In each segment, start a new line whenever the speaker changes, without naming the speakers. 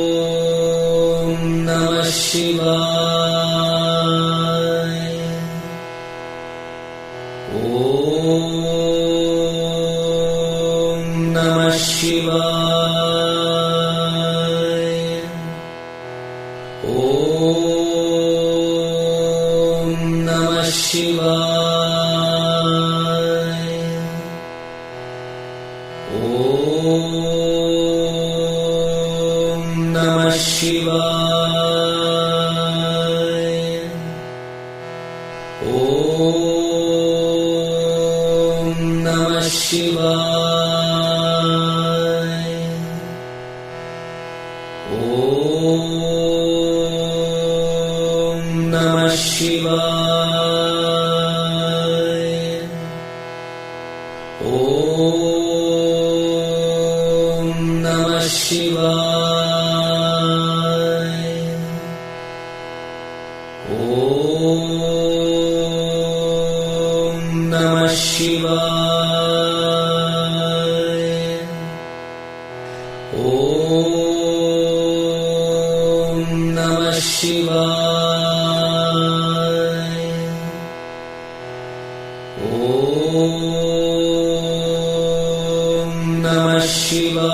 ఓం నమః శివాయ. ఓం నమః శివాయ. ఓం నమః శివాయ. ఓం నమః శివాయ. ఓం నమః శివాయ. ఓం నమః శివాయ. ఓం నమః శివాయ. ఓం నమః శివాయ. ఓం నమః శివాయ. ఓం నమః శివాయ.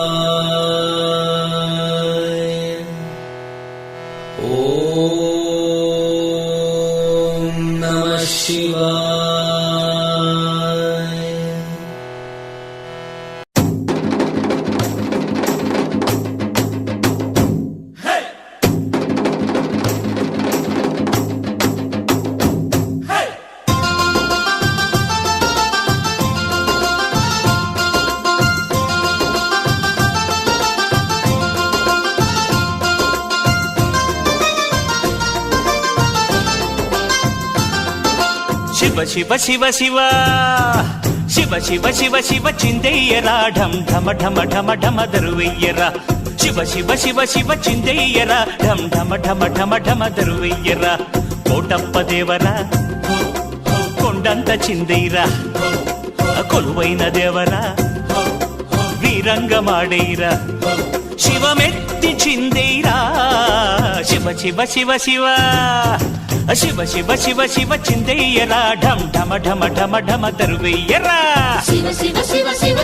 ఓం నమః శివాయ.
శివ శివ శివ శివ శివ శివ శివ శివ చిందయ్యరా ఢం ఢమ ఢమ ఢమ ఢమ దరువెయ్యరా. శివ శివ శివ శివ చిందయ్యరా ఢం ఢమ ఢమ ఢమ ఢమ దరువెయ్యరా. కోటప్ప దేవరా కొండంత చిందయ్యరా, కొలువైన దేవరా వీరంగమాడైరా. శివమెత్తి చిందైరా శివ శివ శివ శివ శివ శివ శివ శివ చిందయ్యరా ఢం ఢమ ఢమ ఢమ ఢమ దరువెయ్యరా.
శివ శివ శివ శివ